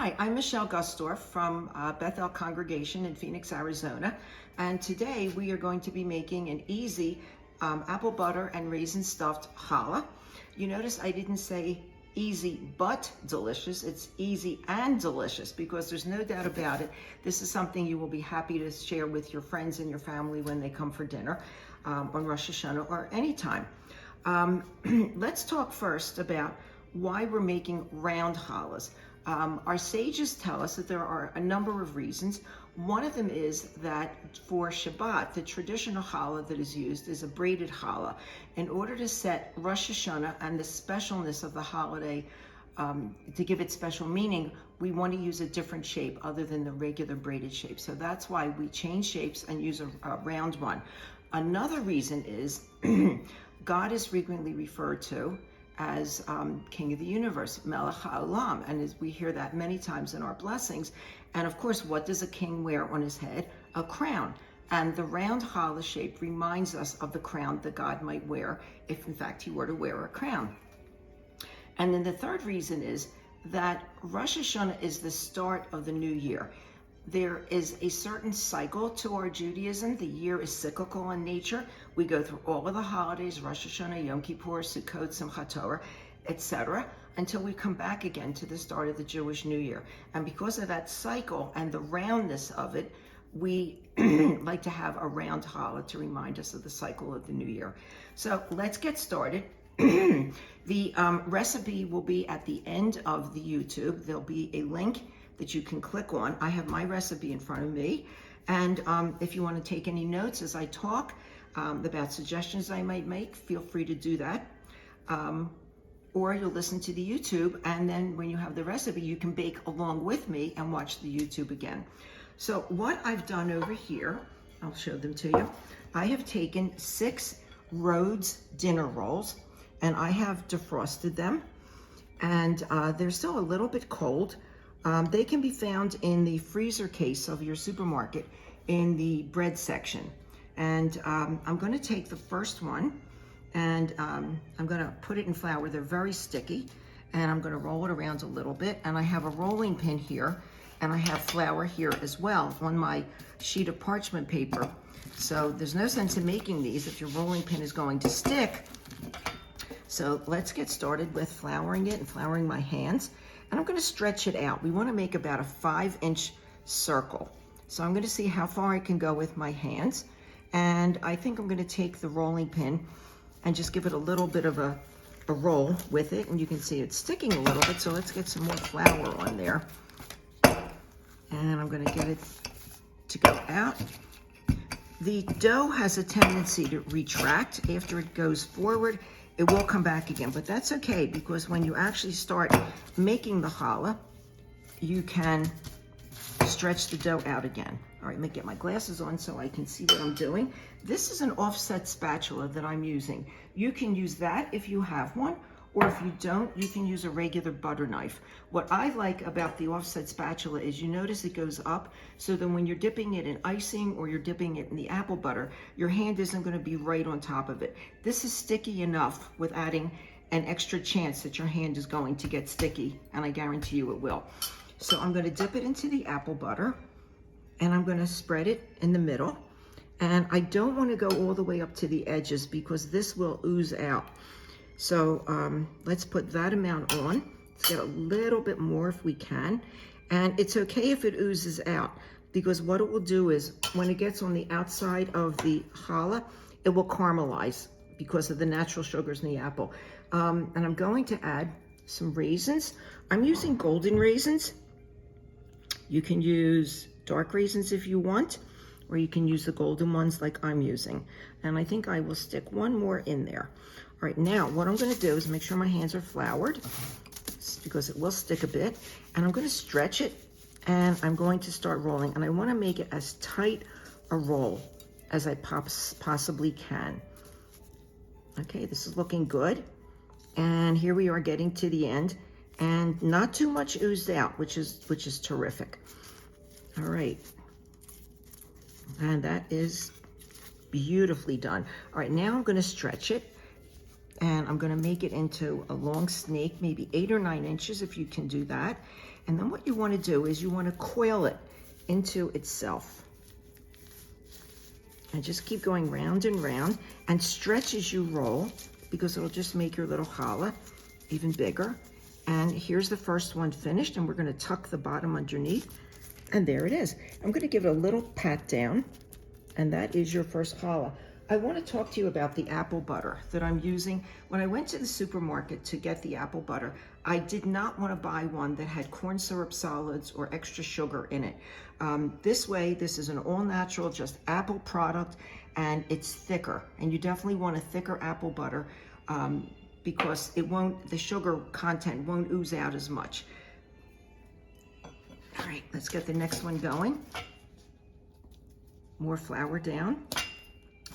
Hi, I'm Michele Gusdorff from Beth congregation in Phoenix, Arizona, and today we are going to be making an easy apple butter and raisin stuffed challah. You notice I didn't say easy but delicious, it's easy and delicious, because there's no doubt about it, this is something you will be happy to share with your friends and your family when they come for dinner on Rosh Hashanah or anytime. Let's talk first about why we're making round challahs. Our sages tell us that there are a number of reasons. One of them is that for Shabbat, the traditional challah that is used is a braided challah. In order to set Rosh Hashanah and the specialness of the holiday, to give it special meaning, we want to use a different shape other than the regular braided shape. So that's why we change shapes and use a round one. Another reason is God is frequently referred to as King of the Universe, Melech HaOlam, and we hear that many times in our blessings. And of course, what does a king wear on his head? A crown. And the round challah shape reminds us of the crown that God might wear if in fact he were to wear a crown. And then the third reason is that Rosh Hashanah is the start of the new year. There is a certain cycle to our Judaism. The year is cyclical in nature. We go through all of the holidays, Rosh Hashanah, Yom Kippur, Sukkot, Simchat Torah, etc., until we come back again to the start of the Jewish New Year. And because of that cycle and the roundness of it, we like to have a round challah to remind us of the cycle of the new year. So let's get started. The recipe will be at the end of the YouTube. There'll be a link that you can click on. I have my recipe in front of me. And if you want to take any notes as I talk about suggestions I might make, feel free to do that. Or you'll listen to the YouTube, and then when you have the recipe, you can bake along with me and watch the YouTube again. So what I've done over here, I'll show them to you. I have taken 6 Rhodes dinner rolls, and I have defrosted them. And they're still a little bit cold. They can be found in the freezer case of your supermarket in the bread section. And I'm going to take the first one, and I'm going to put it in flour. They're very sticky, and I'm going to roll it around a little bit. And I have a rolling pin here, and I have flour here as well on my sheet of parchment paper. So there's no sense in making these if your rolling pin is going to stick. So let's get started with flouring it and flouring my hands. And I'm going to stretch it out. We want to make about a 5-inch circle. So I'm going to see how far I can go with my hands. And I think I'm going to take the rolling pin and just give it a little bit of a roll with it. And you can see it's sticking a little bit. So let's get some more flour on there. And I'm going to get it to go out. The dough has a tendency to retract after it goes forward. It will come back again, but that's okay, because when you actually start making the challah, you can stretch the dough out again. All right, let me get my glasses on so I can see what I'm doing. This is an offset spatula that I'm using. You can use that if you have one, or if you don't, you can use a regular butter knife. What I like about the offset spatula is you notice it goes up, so then when you're dipping it in icing or you're dipping it in the apple butter, your hand isn't going to be right on top of it. This is sticky enough with adding an extra chance that your hand is going to get sticky, and I guarantee you it will. So I'm going to dip it into the apple butter, and I'm going to spread it in the middle. And I don't want to go all the way up to the edges because this will ooze out. So let's put that amount on. Let's get a little bit more if we can. And it's okay if it oozes out, because what it will do is when it gets on the outside of the challah, it will caramelize because of the natural sugars in the apple. And I'm going to add some raisins. I'm using golden raisins. You can use dark raisins if you want, or you can use the golden ones like I'm using. And I think I will stick one more in there. All right, now what I'm going to do is make sure my hands are floured, because it will stick a bit. And I'm going to stretch it, and I'm going to start rolling. And I want to make it as tight a roll as I possibly can. Okay, this is looking good. And here we are getting to the end, and not too much oozed out, which is terrific. All right. And that is beautifully done. All right, now I'm going to stretch it, and I'm going to make it into a long snake, maybe 8 or 9 inches if you can do that. And then what you want to do is you want to coil it into itself. And just keep going round and round and stretch as you roll, because it'll just make your little challah even bigger. And here's the first one finished, and we're going to tuck the bottom underneath. And there it is. I'm going to give it a little pat down, and that is your first challah. I want to talk to you about the apple butter that I'm using. When I went to the supermarket to get the apple butter, I did not want to buy one that had corn syrup solids or extra sugar in it. This way, this is an all-natural, just apple product, and it's thicker. And you definitely want a thicker apple butter because the sugar content won't ooze out as much. All right, let's get the next one going. More flour down.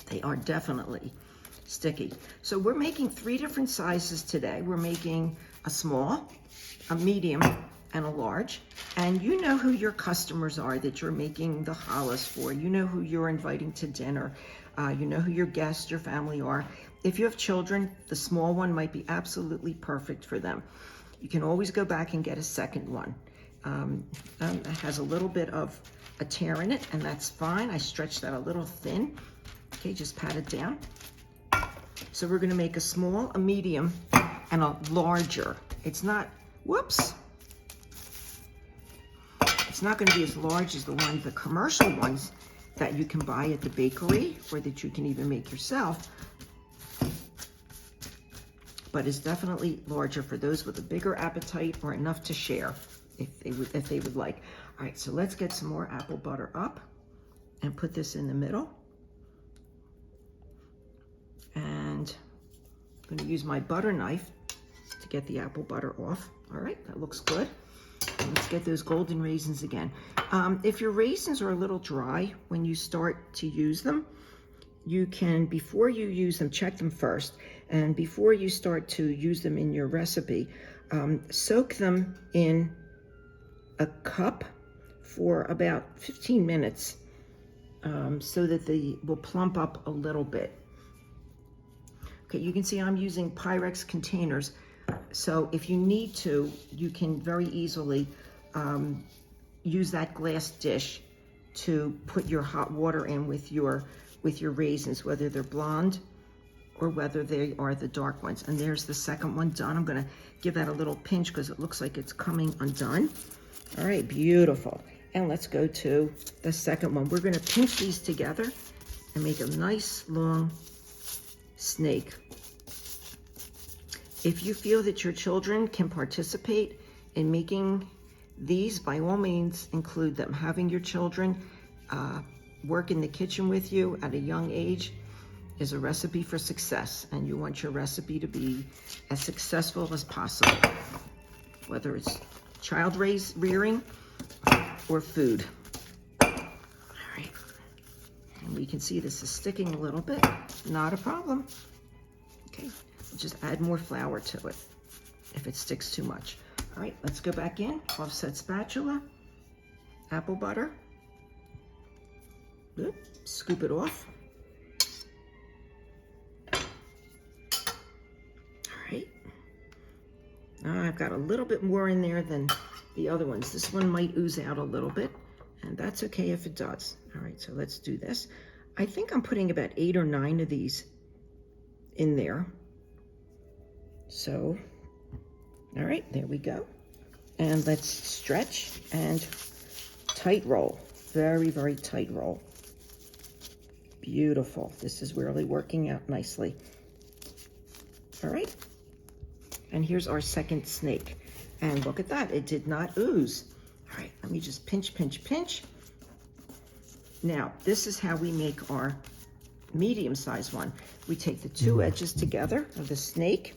They are definitely sticky. So we're making 3 different sizes today. We're making a small, a medium, and a large. And you know who your customers are that you're making the challahs for. You know who you're inviting to dinner. You know who your guests, your family are. If you have children, the small one might be absolutely perfect for them. You can always go back and get a second one. It has a little bit of a tear in it, and that's fine. I stretched that a little thin. Okay, just pat it down. So we're gonna make a small, a medium, and a larger. It's not, whoops. It's not gonna be as large as the commercial ones that you can buy at the bakery or that you can even make yourself. But it's definitely larger for those with a bigger appetite or enough to share if they would like. All right, so let's get some more apple butter up and put this in the middle. And I'm gonna use my butter knife to get the apple butter off. All right, that looks good. And let's get those golden raisins again. If your raisins are a little dry when you start to use them, you can, before you use them, check them first. And before you start to use them in your recipe, soak them in a cup for about 15 minutes so that they will plump up a little bit. Okay, you can see I'm using Pyrex containers. So if you need to, you can very easily use that glass dish to put your hot water in with your raisins, whether they're blonde or whether they are the dark ones. And there's the second one done. I'm gonna give that a little pinch because it looks like it's coming undone. All right, beautiful. And let's go to the second one. We're gonna pinch these together and make a nice long snake. If you feel that your children can participate in making these, by all means include them. Having your children work in the kitchen with you at a young age is a recipe for success, and you want your recipe to be as successful as possible, whether it's child rearing or food. All right, and we can see this is sticking a little bit. Not a problem. Okay, we'll just add more flour to it if it sticks too much. All right, let's go back in. Offset spatula, apple butter. Good. Scoop it off. All right. Now I've got a little bit more in there than the other ones. This one might ooze out a little bit, and that's okay if it does. All right, so let's do this. I think I'm putting about 8 or 9 of these in there. So, all right, there we go. And let's stretch and tight roll. Very, very tight roll. Beautiful. This is really working out nicely. All right. And here's our second snake. And look at that. It did not ooze. All right. Let me just pinch, pinch, pinch. Now, this is how we make our medium-sized one. We take the 2 edges together of the snake,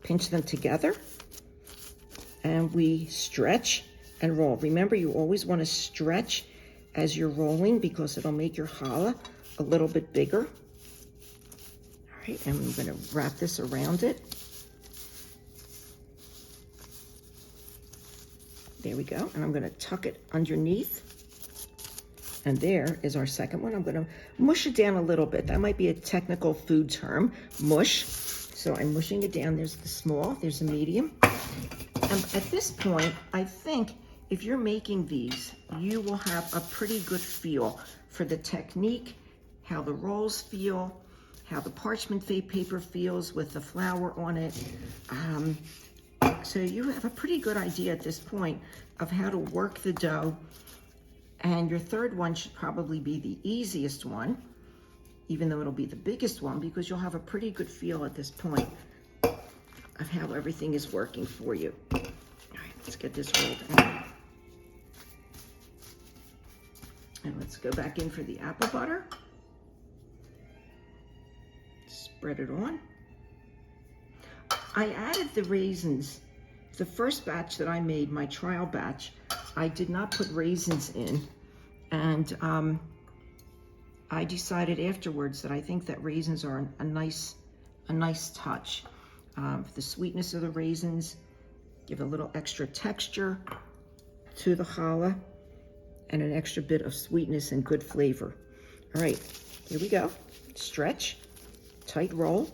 pinch them together, and we stretch and roll. Remember, you always want to stretch as you're rolling because it'll make your challah a little bit bigger. All right, and I'm going to wrap this around it. There we go, and I'm going to tuck it underneath. And there is our second one. I'm going to mush it down a little bit. That might be a technical food term, mush. So I'm mushing it down. There's the small, there's the medium. And at this point, I think if you're making these, you will have a pretty good feel for the technique, how the rolls feel, how the parchment paper feels with the flour on it. So you have a pretty good idea at this point of how to work the dough. And your third one should probably be the easiest one, even though it'll be the biggest one, because you'll have a pretty good feel at this point of how everything is working for you. All right, let's get this rolled out. And let's go back in for the apple butter. Spread it on. I added the raisins. The first batch that I made, my trial batch, I did not put raisins in. And I decided afterwards that I think that raisins are a nice touch. The sweetness of the raisins give a little extra texture to the challah and an extra bit of sweetness and good flavor. All right, here we go. Stretch, tight roll.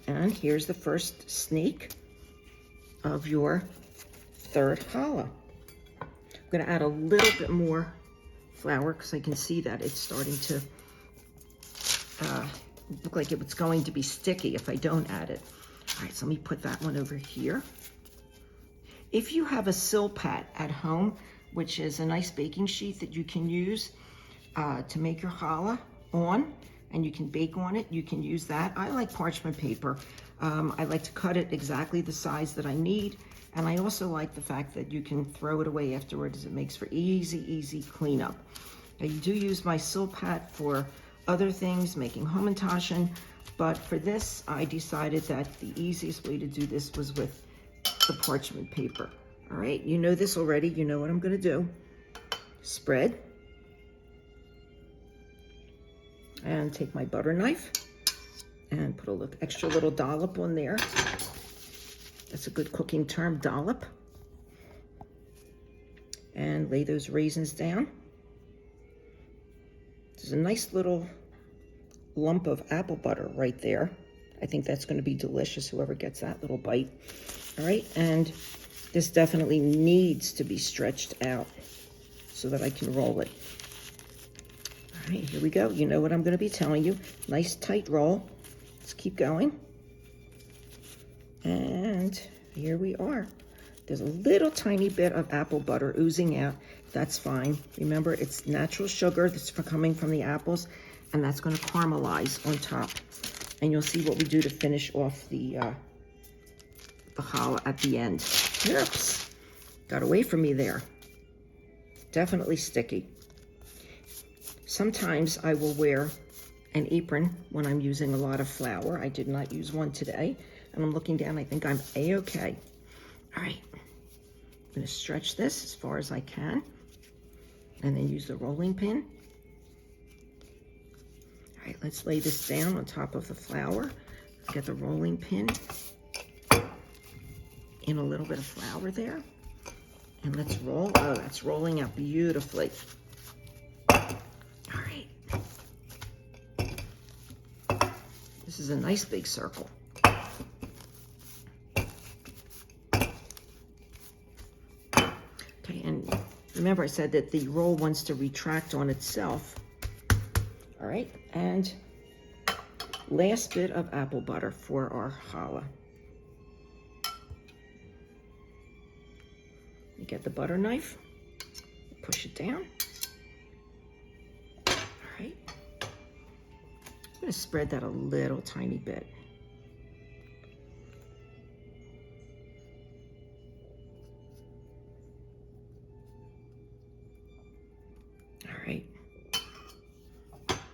And here's the first snake of your third challah. I'm gonna add a little bit more flour because I can see that it's starting to look like it's going to be sticky if I don't add it. All right, so let me put that one over here. If you have a silpat at home, which is a nice baking sheet that you can use to make your challah on, and you can bake on it, you can use that. I like parchment paper. I like to cut it exactly the size that I need. And I also like the fact that you can throw it away afterwards. It makes for easy cleanup. Now you do use my silpat for other things, making hamantaschen, but for this, I decided that the easiest way to do this was with the parchment paper. All right, you know this already. You know what I'm gonna do. Spread. And take my butter knife and put a extra little dollop on there. That's a good cooking term, dollop. And lay those raisins down. There's a nice little lump of apple butter right there. I think that's going to be delicious, whoever gets that little bite. All right, and this definitely needs to be stretched out so that I can roll it. All right, here we go. You know what I'm going to be telling you. Nice tight roll. Let's keep going. And here we are. There's a little tiny bit of apple butter oozing out. That's fine. Remember, it's natural sugar that's coming from the apples, and that's going to caramelize on top. And you'll see what we do to finish off the challah at the end. Oops, got away from me there. Definitely sticky. Sometimes I will wear an apron when I'm using a lot of flour. I did not use one today, and I'm looking down. I think I'm A-okay. All right, I'm going to stretch this as far as I can, and then use the rolling pin. All right, let's lay this down on top of the flour. Get the rolling pin in a little bit of flour there, and let's roll. Oh, that's rolling out beautifully. All right. This is a nice big circle. Okay, and remember I said that the roll wants to retract on itself. All right, and last bit of apple butter for our challah. You get the butter knife, push it down. All right, I'm gonna spread that a little tiny bit. All right,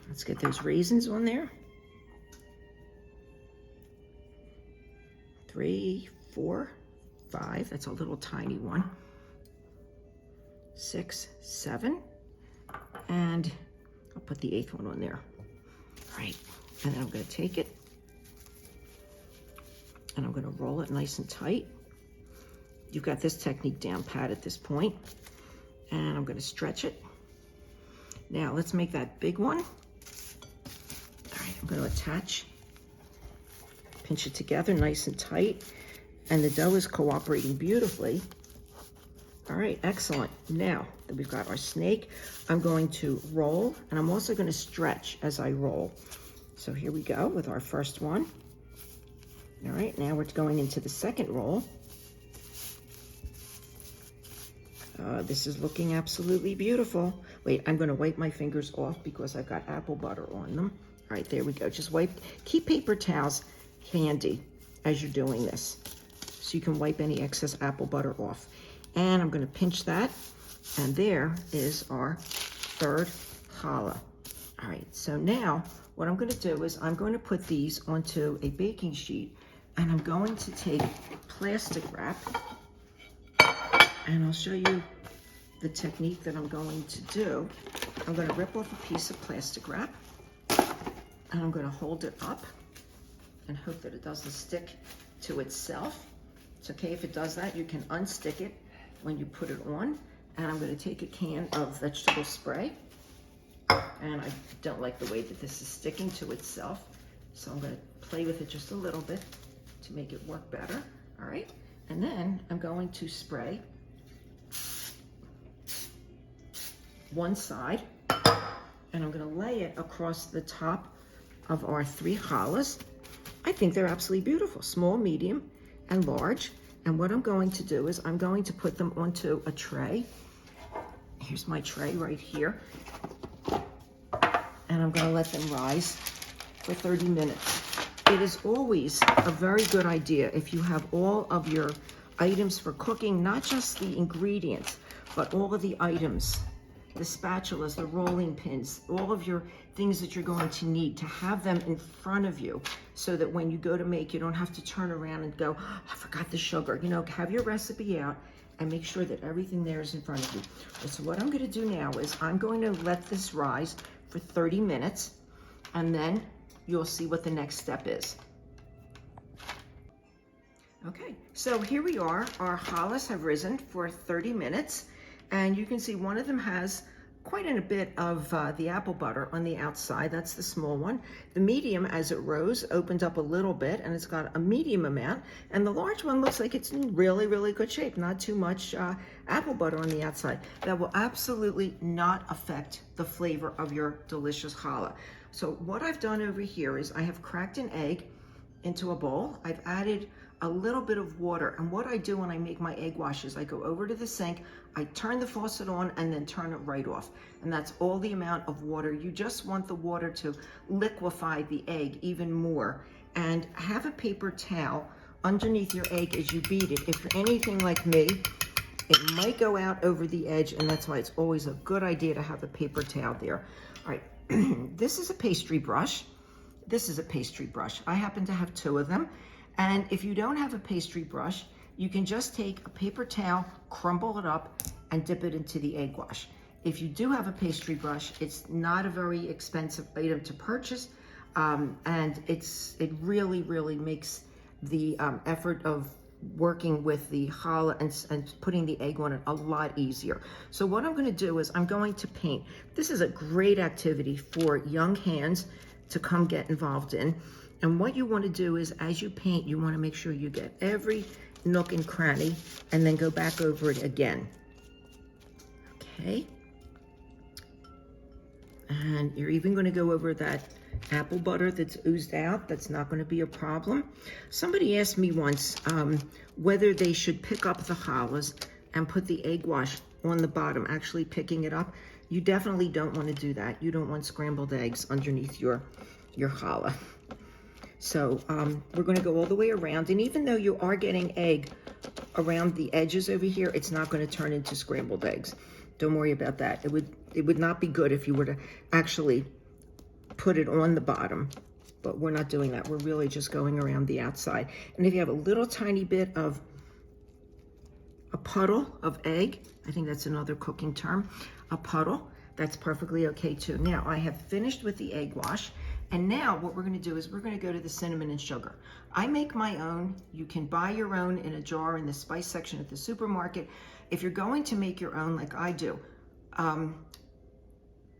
let's get those raisins on there. 3, 4, 5, that's a little tiny one. 6, 7, and I'll put the 8th one on there. All right, and then I'm going to take it and I'm going to roll it nice and tight. You've got this technique down pat at this point, and I'm going to stretch it. Now let's make that big one. All right, I'm going to attach pinch it together nice and tight. And the dough is cooperating beautifully. All right, excellent. Now that we've got our snake, I'm going to roll, and I'm also going to stretch as I roll. So here we go with our first one. All right, now we're going into the second roll. This is looking absolutely beautiful. Wait, I'm going to wipe my fingers off because I've got apple butter on them. All right, there we go. Just wipe. Keep paper towels handy as you're doing this, so you can wipe any excess apple butter off. And I'm going to pinch that, and there is our third challah. All right, so now what I'm going to do is I'm going to put these onto a baking sheet, and I'm going to take plastic wrap, and I'll show you the technique that I'm going to do. I'm going to rip off a piece of plastic wrap, and I'm going to hold it up and hope that it doesn't stick to itself. It's okay if it does that. You can unstick it when you put it on. And I'm going to take a can of vegetable spray, and I don't like the way that this is sticking to itself, so I'm going to play with it just a little bit to make it work better. All right, and then I'm going to spray one side, and I'm going to lay it across the top of our 3 challahs. I think they're absolutely beautiful, small, medium, and large. And what I'm going to do is I'm going to put them onto a tray. Here's my tray right here. And I'm going to let them rise for 30 minutes. It is always a very good idea if you have all of your items for cooking, not just the ingredients, but all of the items, the spatulas, the rolling pins, all of your things that you're going to need, to have them in front of you so that when you go to make, you don't have to turn around and go, oh, I forgot the sugar. You know, have your recipe out and make sure that everything there is in front of you. And so what I'm going to do now is I'm going to let this rise for 30 minutes, and then you'll see what the next step is. Okay, so here we are. Our challahs have risen for 30 minutes, and you can see one of them has quite a bit of the apple butter on the outside. That's the small one. The medium, as it rose, opened up a little bit, and it's got a medium amount. And the large one looks like it's in really, really good shape. Not too much apple butter on the outside. That will absolutely not affect the flavor of your delicious challah. So what I've done over here is I have cracked an egg into a bowl. I've added a little bit of water, and what I do when I make my egg wash is I go over to the sink, I turn the faucet on, and then turn it right off. And that's all the amount of water. You just want the water to liquefy the egg even more. And have a paper towel underneath your egg as you beat it. If you're anything like me, it might go out over the edge, and that's why it's always a good idea to have a paper towel there. All right, this is a pastry brush. This is a pastry brush. I happen to have 2 of them. And if you don't have a pastry brush, you can just take a paper towel, crumble it up, and dip it into the egg wash. If you do have a pastry brush, it's not a very expensive item to purchase, and it really, really makes the effort of working with the challah and putting the egg on it a lot easier. So what I'm going to do is I'm going to paint. This is a great activity for young hands to come get involved in. And what you want to do is, as you paint, you want to make sure you get every nook and cranny and then go back over it again. Okay. And you're even going to go over that apple butter that's oozed out. That's not going to be a problem. Somebody asked me once whether they should pick up the challahs and put the egg wash on the bottom, actually picking it up. You definitely don't want to do that. You don't want scrambled eggs underneath your challah. So we're going to go all the way around, and even though you are getting egg around the edges over here, it's not going to turn into scrambled eggs. Don't worry about that. It would not be good if you were to actually put it on the bottom, but we're not doing that. We're really just going around the outside. And if you have a little tiny bit of a puddle of egg, I think that's another cooking term, a puddle, that's perfectly okay too. Now I have finished with the egg wash. And now what we're going to do is we're going to go to the cinnamon and sugar. I make my own. You can buy your own in a jar in the spice section at the supermarket. If you're going to make your own like I do,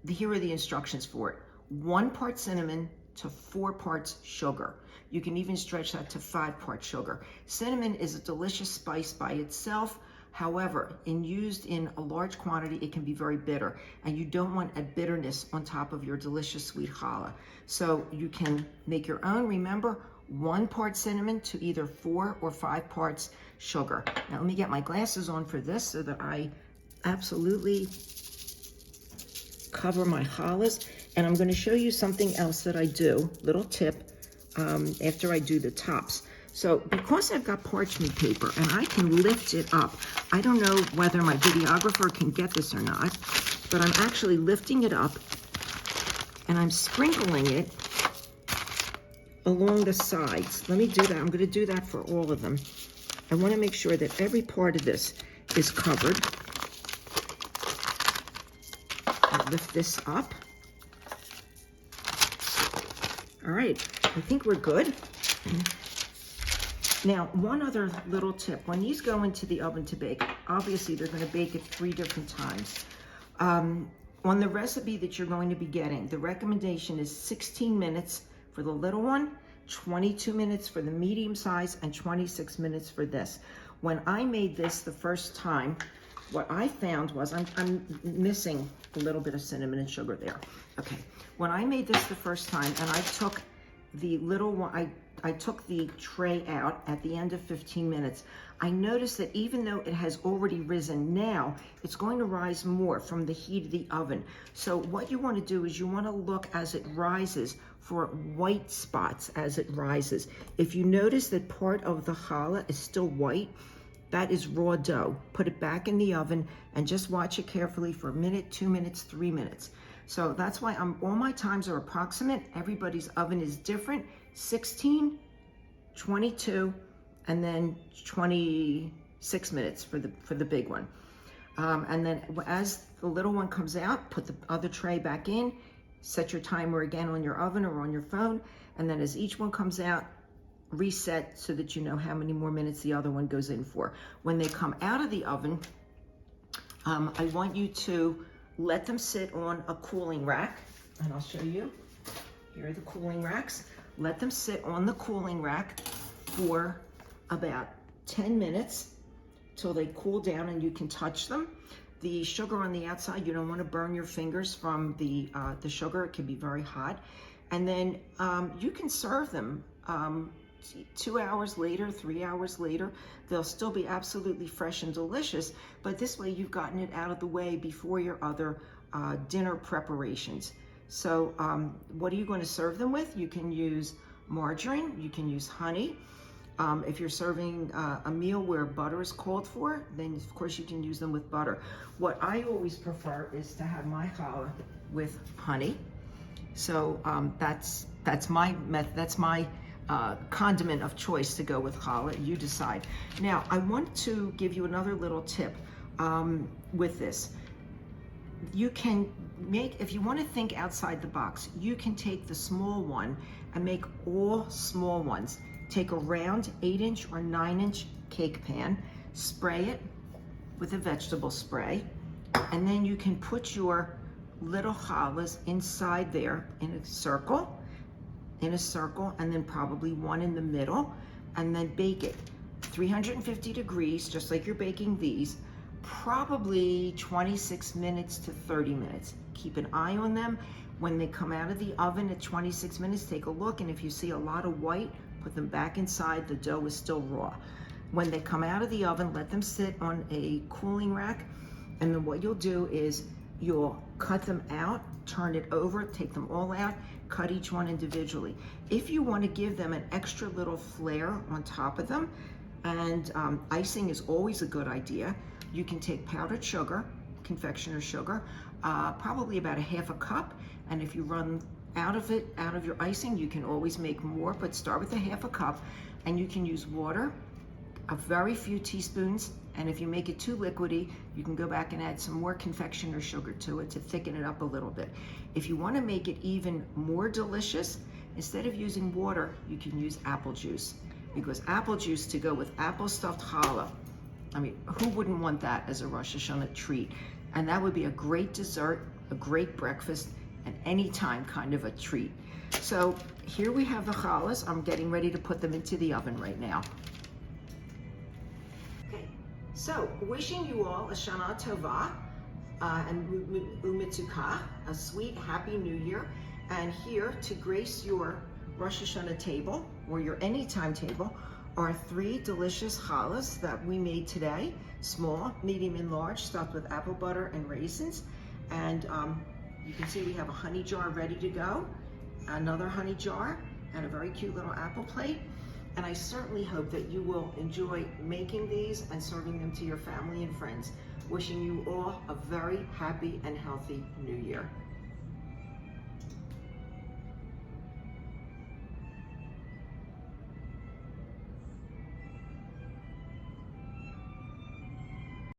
here are the instructions for it. 1 part cinnamon, to 4 parts sugar. You can even stretch that to 5 parts sugar. Cinnamon is a delicious spice by itself. However, used in a large quantity, it can be very bitter, and you don't want a bitterness on top of your delicious sweet challah. So you can make your own. Remember, 1 part cinnamon to either 4 or 5 parts sugar. Now let me get my glasses on for this so that I absolutely cover my challahs. And I'm going to show you something else that I do, little tip, after I do the tops. So because I've got parchment paper and I can lift it up, I don't know whether my videographer can get this or not, but I'm actually lifting it up and I'm sprinkling it along the sides. Let me do that. I'm going to do that for all of them. I want to make sure that every part of this is covered. I'll lift this up. All right, I think we're good. Now, one other little tip. When these go into the oven to bake, obviously they're going to bake it 3 different times. On the recipe that you're going to be getting, the recommendation is 16 minutes for the little one, 22 minutes for the medium size, and 26 minutes for this. When I made this the first time, what I found was, I'm missing a little bit of cinnamon and sugar there. Okay, when I made this the first time, and I took the little one, I took the tray out at the end of 15 minutes. I noticed that even though it has already risen now, it's going to rise more from the heat of the oven. So what you want to do is you want to look as it rises for white spots as it rises. If you notice that part of the challah is still white, that is raw dough. Put it back in the oven and just watch it carefully for 1 minute, 2 minutes, 3 minutes. So that's why all my times are approximate. Everybody's oven is different. 16, 22, and then 26 minutes for the big one. And then as the little one comes out, put the other tray back in, set your timer again on your oven or on your phone, and then as each one comes out, reset so that you know how many more minutes the other one goes in for. When they come out of the oven, I want you to let them sit on a cooling rack, and I'll show you. Here are the cooling racks. Let them sit on the cooling rack for about 10 minutes till they cool down and you can touch them. The sugar on the outside, you don't want to burn your fingers from the sugar. It can be very hot. And then you can serve them 2 hours later, 3 hours later. They'll still be absolutely fresh and delicious, but this way you've gotten it out of the way before your other dinner preparations. So what are you going to serve them with? You can use margarine, you can use honey. If you're serving a meal where butter is called for, then of course you can use them with butter. What I always prefer is to have my challah with honey. So that's my method. That's my condiment of choice to go with challah. You decide. Now I want to give you another little tip with this. You can make, if you want to think outside the box, you can take the small one and make all small ones. Take a round 8-inch or 9-inch cake pan, spray it with a vegetable spray, and then you can put your little challahs inside there in a circle, and then probably one in the middle, and then bake it 350 degrees, just like you're baking these, probably 26 minutes to 30 minutes. Keep an eye on them. When they come out of the oven at 26 minutes, take a look, and if you see a lot of white, put them back inside. The dough is still raw. When they come out of the oven, let them sit on a cooling rack, and then what you'll do is you'll cut them out, turn it over, take them all out, cut each one individually. If you want to give them an extra little flair on top of them, and icing is always a good idea, you can take powdered sugar, confectioner's sugar, probably about 1/2 cup, and if you run out of your icing, you can always make more, but start with 1/2 cup, and you can use water, a very few teaspoons, and if you make it too liquidy, you can go back and add some more confectioner's sugar to it to thicken it up a little bit. If you want to make it even more delicious, instead of using water, you can use apple juice, because apple juice to go with apple stuffed challah, I mean, who wouldn't want that as a Rosh Hashanah treat? And that would be a great dessert, a great breakfast, and anytime kind of a treat. So here we have the challahs. I'm getting ready to put them into the oven right now. Okay, so wishing you all a Shana Tova and Umitzukah, a sweet, happy New Year. And here to grace your Rosh Hashanah table or your anytime table are 3 delicious challahs that we made today, small, medium, and large, stuffed with apple butter and raisins. And you can see we have a honey jar ready to go, another honey jar, and a very cute little apple plate. And I certainly hope that you will enjoy making these and serving them to your family and friends. Wishing you all a very happy and healthy New Year.